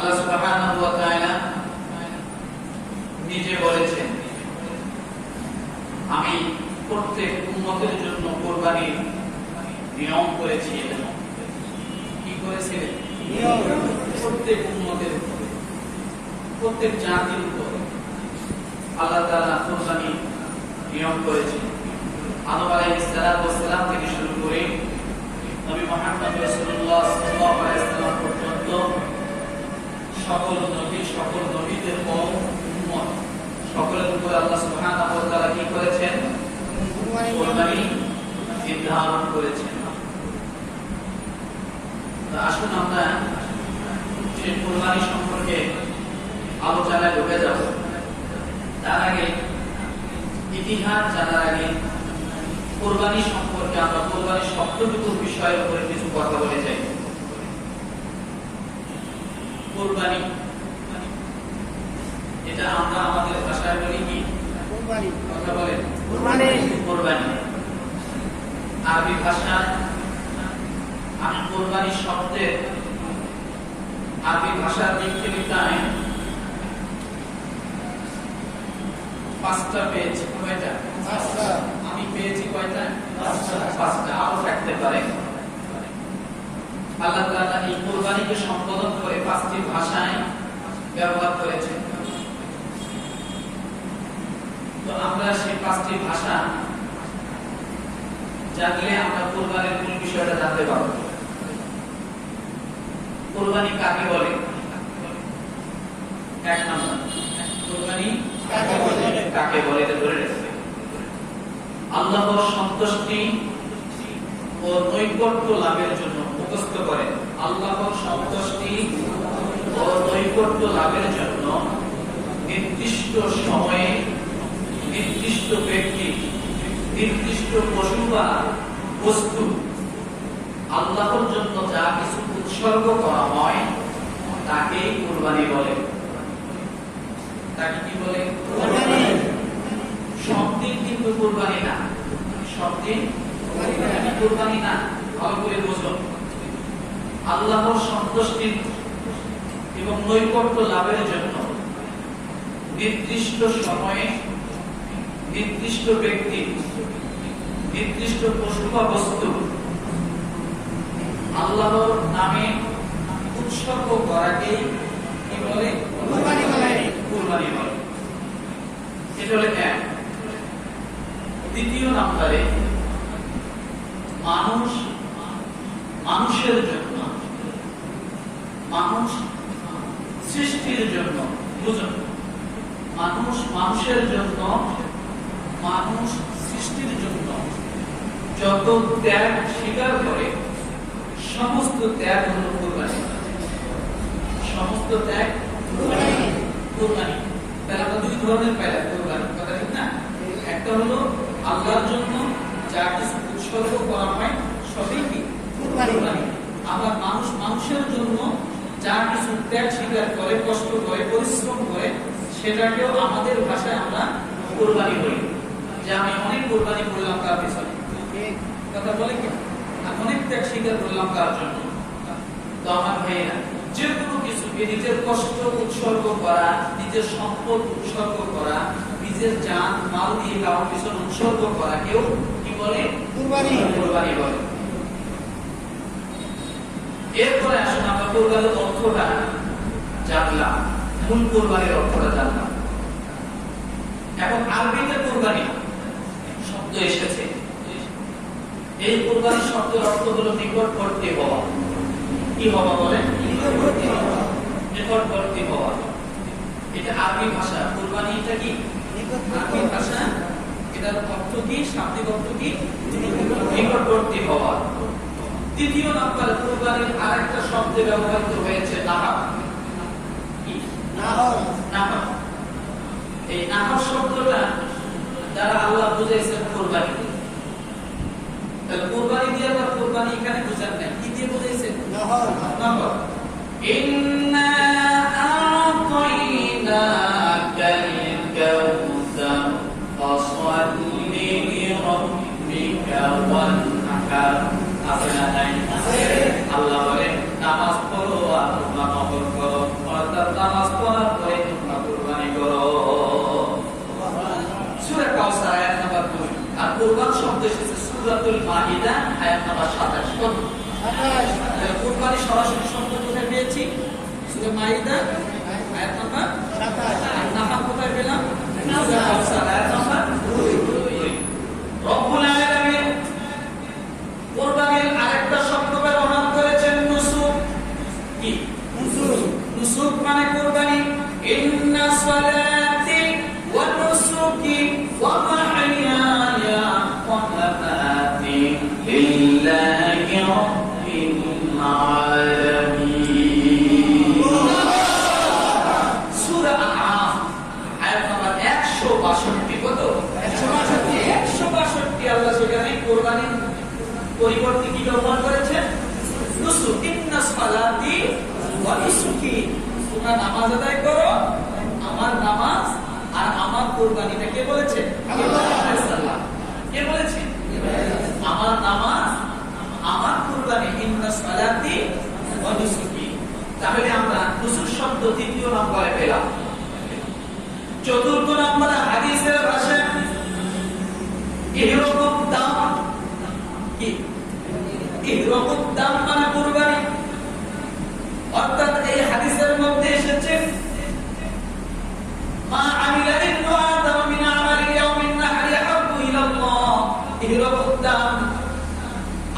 আল্লাহ সুবহানাহু ওয়া তাআলা নিজে বলেছেন, আমি প্রত্যেক উম্মতের জন্য কুরবানির নিয়ম করেছি। কি করেছিলেন? নিয়ম। প্রত্যেক উম্মতের উপরে, প্রত্যেক জাতির উপরে আল্লাহ তাআলা কুরবানি নিয়ম করেছেন। আদম আলাইহিস সালাম থেকে শুরু করে নবী মুহাম্মদ রাসূলুল্লাহ সাল্লাল্লাহু আলাইহি ওয়াসাল্লাম পর্যন্ত সকল নবী, সকল নবীদের উম্মত সকলের উপর আল্লাহ সুবহানাহু ওয়া তাআলা কি করেছেন? কুরবানি নির্ধারণ করেছেন। তো আসুন আমরা সেই কুরবানি সম্পর্কে আলোচনায় ঢুকে যাব। তার আগে ইতিহাস জানার আগে কুরবানি সম্পর্কে আমরা কুরবানি শব্দটুকুর বিষয়ের উপরে কিছু কথা বলে যাই। কুরবানি এটা আমরা আমাদের ভাষায় বলি কি? কুরবানি। কথা বলেন কুরবানি। কুরবানি আরবি ভাষায় আমি কুরবানি শব্দের আরবি ভাষার দিক থেকে প্রায় 5টা পেয়েছি। কয়টা? 5টা। আমি পেয়েছি কয়টা? 5টা। আরো থাকতে পারে। আল্লাহ তাআলা এই কুরবানিকে সম্বোধন করে 5টি ভাষায় ব্যবহার করেছেন। তো আমরা সেই 5টি ভাষা জানলে আমরা কুরবানির মূল বিষয়টা জানতে পারব। কুরবানি কাকে বলে? এক নাম্বার, কুরবানি কাকে বলে এটা ধরে রাখবে। আল্লাহর সন্তুষ্টি ও নৈকট্য লাভের জন্য মুখস্থ করেন। আল্লাহর সন্তুষ্টি ও নৈকট্য লাভের জন্য নির্দিষ্ট সময়ে নির্দিষ্ট ব্যক্তি, নির্দিষ্ট পশু বা বস্তু আল্লাহর জন্য যা কিছু উৎসর্গ করা হয় তাকেই কুরবানি বলে। তাকে কি বলে? কুরবানি। সব দিন কিন্তু কুরবানি না, সব দিন কুরবানি না। ভালো করে বুঝুন, আল্লাহর সন্তুষ্টি এবং নৈকট্য লাভের জন্য নির্দিষ্ট সময়ে নির্দিষ্ট ব্যক্তি, নির্দিষ্ট পশু বা বস্তু আল্লাহর নামে উৎসর্গ করাকেই কি বলে? কুরবানি বলে। কুরবানি বলে। এটা হলো এক। দ্বিতীয় নম্বরে মানুষ মানুষের জন্য, মানুষ সৃষ্টির জন্য, বুঝুন, মানুষ মানুষের জন্য, মানুষ সৃষ্টির জন্য যত ত্যাগ স্বীকার করে সমস্ত ত্যাগ হলো কুরবানি। সমস্ত ত্যাগ কুরবানি। তাহলে আমরা দুই ধরনের পেলাম কুরবানি, কথা ঠিক না? একটা হলো আল্লাহর জন্য যা কিছু উৎসর্গ করা হয় সবই কি? কুরবানি। আবার মানুষ মানুষের জন্য যা কিছু ত্যাগ স্বীকার করে, কষ্ট করে, পরিশ্রম করে, সেটাকেও আমাদের ভাষায় আমরা কুরবানি বলি। যে আমি অনেক কুরবানি করলাম তার পিছনে, কথা বলে কি? অনেক ত্যাগ স্বীকার করলাম তার জন্য। তো আমার ভাইয়েরা, যে কোনো কিছু নিজের কষ্ট উৎসর্গ করা, নিজের সম্পদ উৎসর্গ করা, নিজের জান মাল দিয়ে কারোর পিছনে উৎসর্গ করা কেউ কি বলে? কুরবানি। কুরবানি বলে। এরপরে আসুন আমরা কুরবানির অর্থটা জানলাম, মূল কুরবানির অর্থটা জানলাম। এখন আরবিতে কুরবানি শব্দ এসেছে। এই কুরবানি শব্দের অর্থ হলো নিকটবর্তী হওয়া। কি হওয়া বলে? নিকটবর্তী হওয়া। এটা আরবি ভাষা। কুরবানি এটা কি? আরবি ভাষা। এটার অর্থ কি? শাব্দিক অর্থ কি? নিকটবর্তী হওয়া। তৃতীয় নম্বরে কুরবানির আরেকটা শব্দে ব্যবহৃত হয়েছে নাহার। কি? নাহার। এই নাহার শব্দটা যারা আল্লাহ বুঝাইছেন কুরবানি, তাহলে কুরবানি দিয়ে আবার কুরবানি এখানে বুঝান নাই, কি দিয়ে বুঝাইছেন? নাহার। ইন্না আ'তাইনাকাল কাউসার ফাসাল্লি লিরাব্বিকা ওয়ানহার। আছে না নাই? আল্লাহ বলেন নামাজ পড়ো আর তোমরা নফল করো। সূরাতুল মাইদা আয়াত নাম্বার 27 কত 27 কুরবানি সরাসরি শব্দ কোথায় পেয়েছি সূরা মাইদা আয়াত নাম্বার 27 নাফা কোথায় পেলাম সূরা কাউসার আয়াত নাম্বার 2 রব্বুল আলামিন কুরবানির আরেকটা শব্দ ব্যবহার করেছেন নুসুক কি নুসুক মানে কুরবানি ইন্না সালাতি ওয়া নুসুকি ওয়া মাহইয়ায়া ওয়া মামাতি লিল্লাহি রাব্বিল আলামিন সূরা আনআম আয়াত নাম্বার 162 কত 162 আল্লাহ সেখানে কুরবানির পরিবর্তে কি ব্যবহার করেছেন নুসুক ইন্না সালাতি ওয়া নুসুকি তোমরা নামাজ আদায় করো আমার নামাজ আর আমার কুরবানিটা কে বলেছে আল্লাহ কে বলেছে আমার নামাজ আমার কুরবানি ইন্না সালাতি ওয়া নুসুকি তাহলে আমরা নুসুক শব্দ দ্বিতীয় নম্বরে পেলাম চতুর্থ নম্বরে হাদিসের ভাষায় এরকম দাম কি এরকম দাম মানে কুরবানি অর্থাৎ এই হাদিসের মধ্যে এসেছে মা আমিলা ইবনু আদম মিন আমালি ইয়াউমিন নাহরি আহাব্বু ইলাল্লাহ এরকম দাম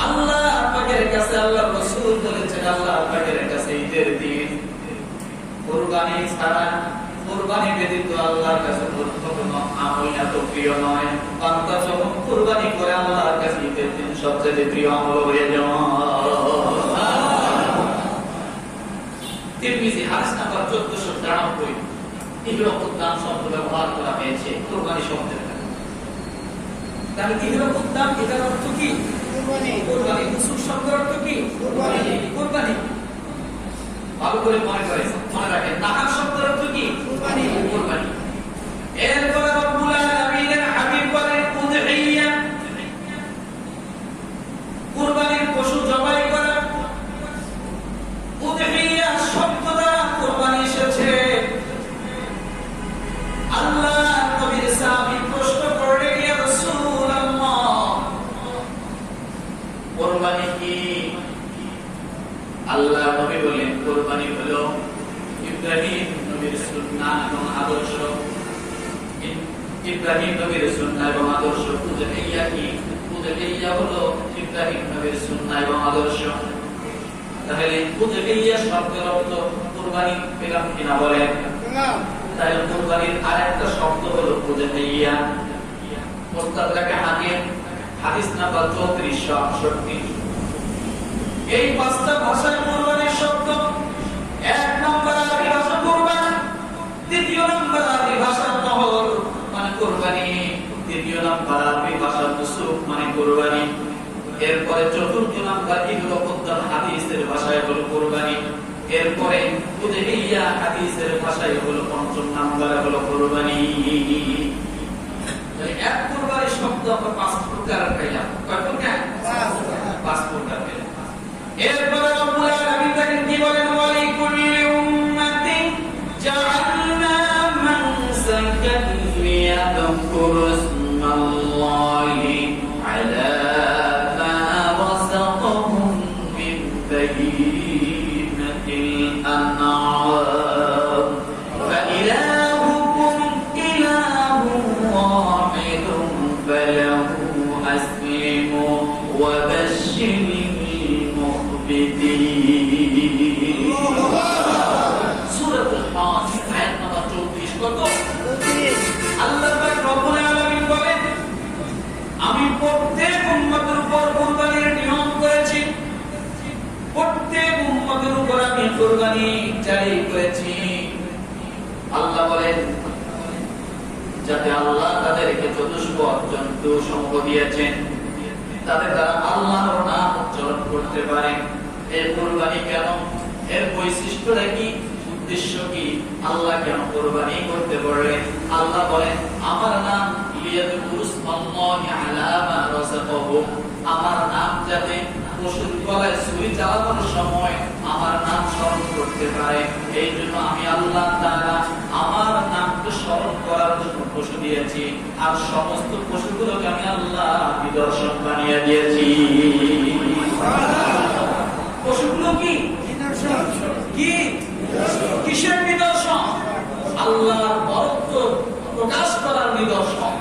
আল্লাহ পাকের কাছে আল্লাহর রাসূল বলেছেন আল্লাহ পাকের কাছে ঈদের দিন কুরবানি ছাড়া কুরবানি ব্যতীত আল্লাহর কাছে কোনো আমল এত প্রিয় নয় বান্দা যখন কুরবানি করে আল্লাহর কাছে ঈদের দিন সবচেয়ে প্রিয় আমল হয়ে যায় তিরমিজি হাদিস নাম্বার 1493 ইহরাকুদ দাম শব্দ ব্যবহার করা হয়েছে কুরবানি শব্দের তাহলে ইহরাকুদ দাম এটার অর্থ কি কুরবানি নুসুক শব্দের অর্থ কি কুরবানি ভালো করে মনে রাখেন নাহার শব্দের অর্থ কি কুরবানি এরপরে রব্বুল আলামিনের হাবিব বলেন উযহিয়া কুরবানির পশু জবাই করা উযহিয়া শব্দ দ্বারা কুরবানি এসেছে আল্লাহ নবীর সাহাবী প্রশ্ন করলেন ইয়া রাসূলুল্লাহ কুরবানি কি আল্লাহ নবী বলেন কুরবানি হলো ইব্রাহিম নবীর সুন্নাহ এবং আদর্শ ইব্রাহিম নবীর সুন্নাহ এবং আদর্শ উযহিয়া কি উযহিয়া হলো ইব্রাহিম নবীর সুন্নাহ এবং আদর্শ তাহলে উযহিয়া শব্দের অর্থ কুরবানি পেলাম কিনা বলেন তাহলে কুরবানির আরেকটা শব্দ হলো উযহিয়া মুস্তাদরাকে হাদিস নাম্বার 3468 এই পাঁচটা ভাষায় কুরবানির শব্দ এক নম্বর আরবি ভাষা কুরবান দ্বিতীয় নম্বর আরবি ভাষা নহর মানে কুরবানি তৃতীয় নম্বর আরবি ভাষা নুসুক মানে কুরবানি এরপরে চতুর্থ নম্বর ইহরাকুদ দাম হাদিসের ভাষায় হলো কুরবানি এরপরে উযহিয়া হাদিসের ভাষায় হলো পঞ্চম নম্বরে হলো কুরবানি তাহলে এক কুরবানির শব্দ আমরা পাঁচ প্রকার পেলাম কয় প্রকার পাঁচ প্রকার পেলাম এরপরে রব্বুল আলামিন তাকে কি বলেন ওয়ালি কুল্লি উম্মাতিন জাআলনা মানসাকান লিয়াযকুরু ইসমাল্লাহি আলা মা রাযাকাহুম মিন বাহীমাতিল আন'আম ফাইলাহুকুম ইলাহুন ওয়াহিদুন ফালাহু আসলিমু ওয়া বাশশিরিল সূরাতুল হাজ আয়াত নাম্বার 34 কত আল্লাহ পাক রব্বুল আলামিন বলেন আমি প্রত্যেক উম্মতের উপর কুরবানির নিয়ম করেছি প্রত্যেক উম্মতের উপর আমি কুরবানি জারি করেছি আল্লাহ বলেন যাতে আল্লাহ তাদেরকে চতুষ্পদ জন্তু সমূহ দিয়েছেন তাদের দ্বারা আল্লাহর নাম উচ্চারণ করতে পারে এই কুরবানি কেন এর বৈশিষ্ট্যটা কি উদ্দেশ্য কি আল্লাহ কেন কুরবানি করতে বললেন আল্লাহ বলেন আমার নাম লিয়াযকুরু ইসমাল্লাহি আলা মা রাযাকাহুম আমার নাম যাতে পশুর গলায় ছুরি চালানোর সময় আমার নাম স্মরণ করতে পারে এই জন্য আমি আল্লাহ তাআলা আমার নামকে স্মরণ করার জন্য পশু দিয়েছি আর সমস্ত পশুগুলোকে আমি আল্লাহ নিদর্শন বানিয়ে দিয়েছি। পশুগুলো কি কি কিসের নিদর্শন? আল্লাহর বরত্ব প্রকাশ করার নিদর্শন,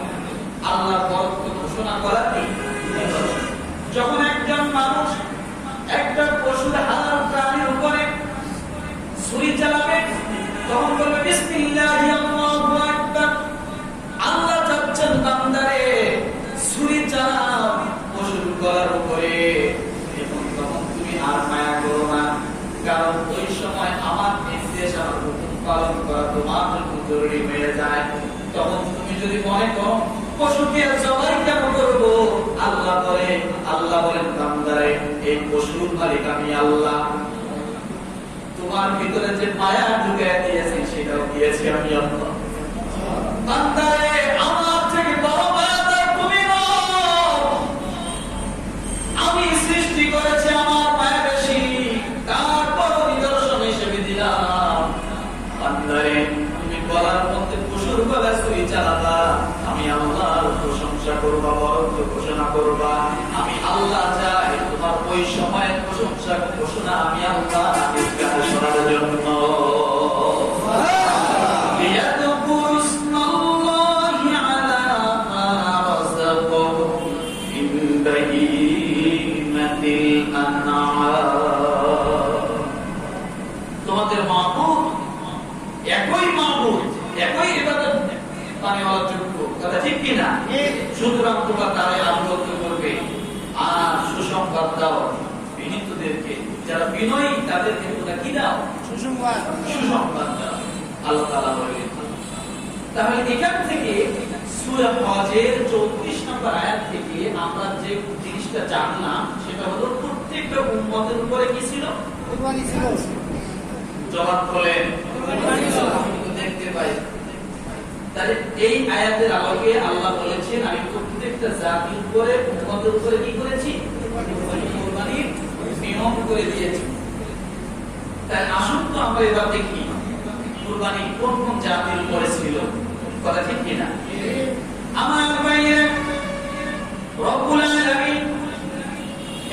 আল্লাহর বরত্ব ঘোষণা করার নিদর্শন। যখন একজন মানুষ একটা পশুর হালাল প্রাণীর উপরে ছুরি চালাবে, তখন বলবে বিসমিল্লাহি আল্লাহু আকবার। আল্লাহ চাচ্ছেন বান্দারে ছুরি চালাও পশুর গলার উপরে, এবং তখন তুমি আর মায়া করো না, কারণ ওই সময় আমার নির্দেশ, আমার হুকুম পালন করা তোমার জন্য জরুরি হয়ে যায়। তখন তুমি যদি মনে করো পশুকে জবাই কেন করবো, আল্লাহ বলেন বান্দারে এই পশুর মালিক আমি আল্লাহ, তোমার ভিতরে যে মায়া ঢুকিয়ে দিয়েছি সেটাও দিয়েছি আমি আল্লাহ। বান্দারে আমার থেকে বড় মায়াদার তুমি নও, আমি সৃষ্টি করেছি আমার মায়া বেশি, তারপর নিদর্শন হিসেবে দিলাম। বান্দারে তুমি গলার মধ্যে পশুর গলায় ছুরি চালাবা, আমি আল্লাহর প্রশংসা করবা, বরত্ব ঘোষণা করবা, আমি আল্লাহ চাই তোমার ওই সময় প্রশংসা ঘোষণা আমি আল্লাহ নিষ্কার শোনার জন্য। তোমাদের মাবুদ একই মাবুদ, একই ইবাদত পানেওয়ালা যোগ্য, কথা ঠিক কিনা? সুতরাং তোমরা তারাই আনুগত্য করবে। আর সুসংবাদ দাও বিনীতদেরকে, যারা বিনয়ী তাদেরকে তোমরা কি দাও? সুসংবাদ দাও। আল্লাহ তাআলা বলেন। তাহলে এখান থেকে সূরা হজের 34 নম্বর আয়াত থেকে আমরা যে জিনিসটা জানলাম সেটা হলো প্রত্যেকটা উম্মতের উপরে কি ছিল? কুরবানি ছিল। জবাব বলেন দেখতে পাই। তাহলে এই আয়াতের আলোকে আল্লাহ বলেছেন আমি প্রত্যেকটা জাতির উপরে উম্মতের উপরে কি করেছি? কুরবানির নিয়ম করে দিয়েছি। তাই আসুন তো আমরা এবার দেখি কুরবানি কোন কোন জাতির উপরে ছিল, কথা ঠিক কিনা? আমার ভাইয়েরা, রব্বুল আলামিন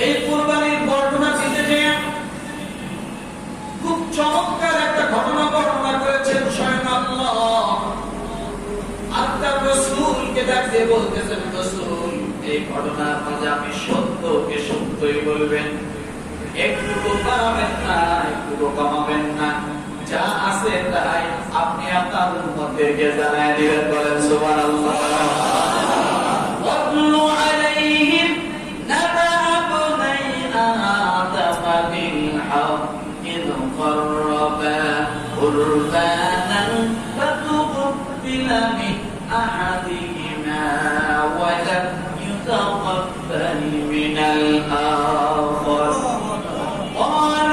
এই কুরবানির বর্ণনা দিতে গিয়ে খুব চমৎকার একটা ঘটনা বর্ণনা করেছেন স্বয়ং আল্লাহ। আর তার রাসূলকে ডাকতে বলতেছেন, রাসূল এই ঘটনার মাঝে আপনি সত্যকে সত্যই বলবেন, একটু বাড়াবেন না, একটু কমাবেন না, যা আছে তাই আপনি আপনার উম্মতদেরকে জানায় দিবেন। বলেন সুবহানাল্লাহ। ওয়াতলু আলাইহিম নাবা আবনাই আদম বিল হক ইয قربا قربانا فتقبل من أحدهما ولم يتقبل من الآخر قال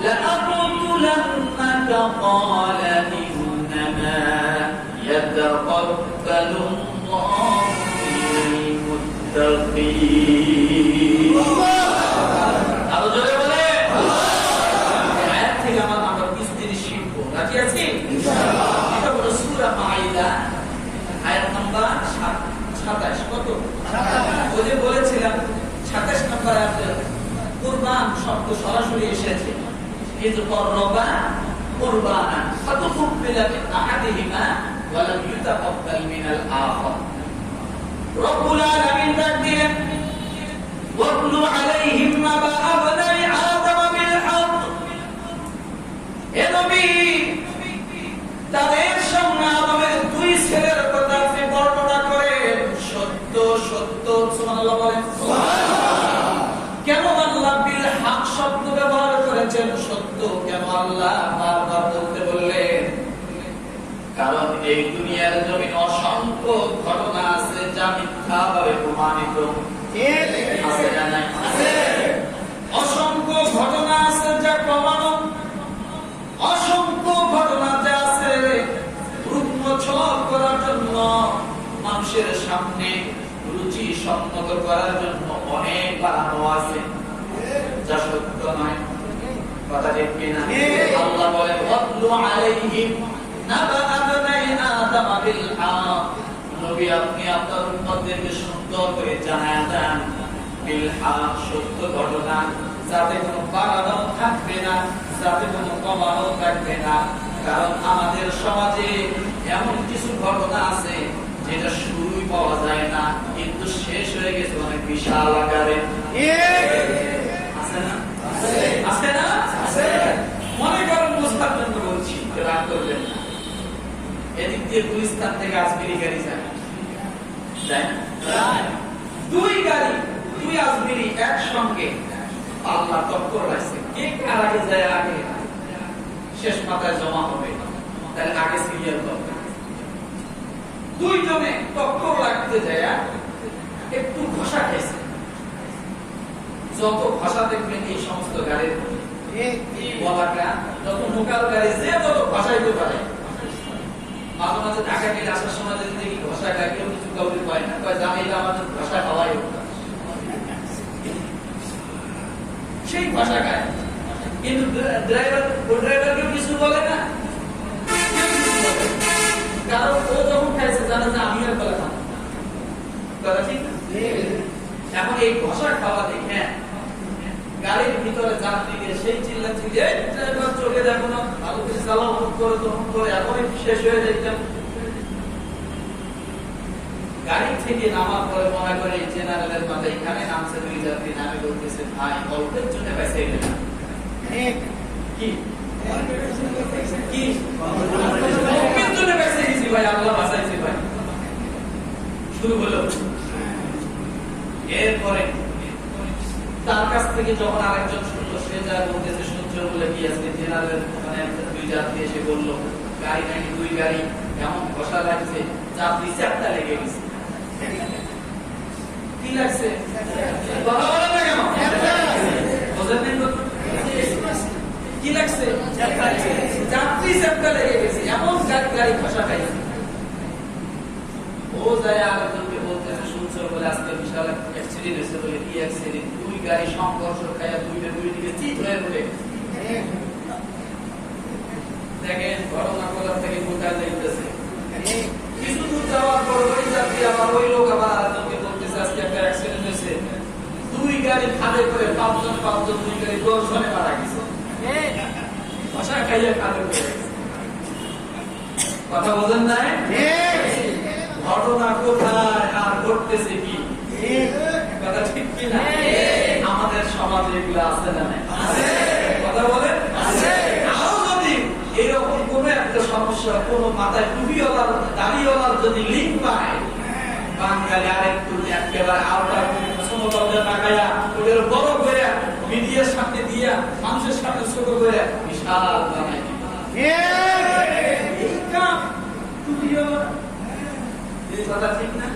لأقتلنك قال إنما يتقبل الله من المتقين. বলেছিলাম 27 নম্বর আয়াতে কুরবান শব্দ সরাসরি এসেছে। এই যে করবা কুরবানা ফাতুকুবিলা মিন আহাদিহিমা ওয়া লাম ইউতাকাব্বাল মিনাল আখার। রব্বুল আলামিন ডাক দিলেন ওয়াতলু আলাইহিম নাবা আবনাই আদম বিল হক। হে নবী তাদের সামনে আদমের দুই ছেলের কথা আপনি বর্ণনা করেন। সত্য সত্য, সুবহানাল্লাহ বলেন। কেন আল্লাহ বিল হক শব্দ ব্যবহার করেছেন? সত্য কেন আল্লাহ বারবার বলতে বললেন? কারণ এই দুনিয়ার জমিনে অসংখ্য ঘটনা আছে যা মিথ্যাভাবে প্রমাণিত। আছে না নাই? অসংখ্য ঘটনা আছে যা প্রমাণিত, অসংখ্য ঘটনা যা আছে রূপমোচক করার জন্য, মানুষের সামনে রুচি সম্মত করার জন্য অনেক বানানো আছে যা সত্য নয়, কথা ঠিক কিনা? আল্লাহ বলেন ওয়াতলু আলাইহিম নাবা আবনাই আদম বিল হক। নবী আপনি আপনার উম্মতদেরকে সুন্দর করে জানায় দেন বিল হক, সত্য ঘটনা, যাতে কোনো বাড়ানো থাকবে না, যাতে কোনো কমানো থাকবে না। কারণ আমাদের সমাজে এমন কিছু ঘটনা আছে যেটা শুরুই পাওয়া যায় না, কিন্তু শেষ হয়ে গেছে অনেক বিশাল আকারে। আছে না? আছে না? মনে করেন বুঝবার জন্য বলছি, রাগ করবেন না। এদিক দিয়ে গুলিস্তান থেকে আজমিরি গাড়ি যায়, দুই গাড়ি, দুই আজমিরি একসঙ্গে আল্লাহ টক্কর লাগছে। কে কার আগে যায়, আগে শেষ মাথায় জমা হবে, তাহলে আগে সিরিয়াল করবে। দুইজনে টক্কর লাগতে যায় একটু ঘষা খাইছে। যত ঘষা দেখবেন এই সমস্ত গাড়ির বলাটা, যত মোকাল গাড়ি যে যত ঘষাইতে পারে, মাঝে মাঝে ঢাকা গেলে আসার সময় যদি দেখি ঘষা খায়, কেউ কিছু কাউকে পায় না, কয় জামাইটা আমাদের ঘষা খাওয়াই সেই ঘষা খায়, কিন্তু ড্রাইভার কিছু বলে না। কারণ ও যখন খাইছে জানে যে আমি আর বলে খাবো, কথা ঠিক না? এখন এই ঘষা খাওয়া দেখে গাড়ির ভিতরে যাত্রীদের সেই চিল্লাচ্ছি যে ড্রাইভার চোখে দেখো না, ভালো করে চালাও, করে তখন করে এখনই শেষ হয়ে যাইতাম। গাড়ি থেকে নামার পরে মনে করে জেনারেলের মাথায় এখানে নামছে দুই যাত্রী, নামে বলতেছে ভাই অল্পের জন্য বেঁচে গেলাম। কি কি অল্পের জন্য বেঁচে গেছি ভাই, আল্লাহ বাঁচাইছে ভাই। শুরু হলো। এরপরে তার কাছ থেকে যখন আরেকজন শুনলো, সে যা বলতেছে সহ্য বলে কি আজকে জেনারেল মানে দুই যাত্রী এসে বললো গাড়ি নাকি দুই গাড়ি এমন ঘষা লাগছে, যাত্রী চ্যাপটা লেগে গেছে। কি লাগছে? কি লাগছে? যাত্রী চ্যাপটা লেগে গেছে, এমন গাড়ি ঘষা খাইছে। ও যায় আরেকজনকে বলতেছে শুনছো বলে আজকে বিশাল অ্যাক্সিডেন্ট হয়েছে বলে। কি অ্যাক্সিডেন্ট? দুই গাড়ি সংঘর্ষ খাইয়া দুই দিকে চিত হয়ে পড়ে। দেখেন ঘটনা করার থেকে বোঝা যাইতেছে। কিছু দূর যাওয়ার পর ওই যাত্রী আবার ওই লোক আবার আরেকজনকে বলতেছে আজকে একটা অ্যাক্সিডেন্ট হয়েছে, দুই গাড়ি খাদে করে পাঁচজন দুই গাড়ি 10 জনে মারা গেছে। ভাষা খাইয়া খাদে করে কথা বলেন না? ঘটনা কোথায় আর ঘটতেছে কি? কথা ঠিক কি না? আমাদের সমাজে এগুলো আছে না? কথা বলেন। আরো যদি এরকম কোন একটা সমস্যা, কোন মাথায় টুপিওয়ালার দাড়িওয়ালার যদি লিঙ্ক পায়, বাঙালি আরেকটু একেবারে আওতার সমতলে তাকাইয়া ওদের বড় করে মিডিয়ার সামনে দিয়া মানুষের সামনে ছোট করে বিশাল বানাই এই কাম টুপিওয়ালা। কথা ঠিক না?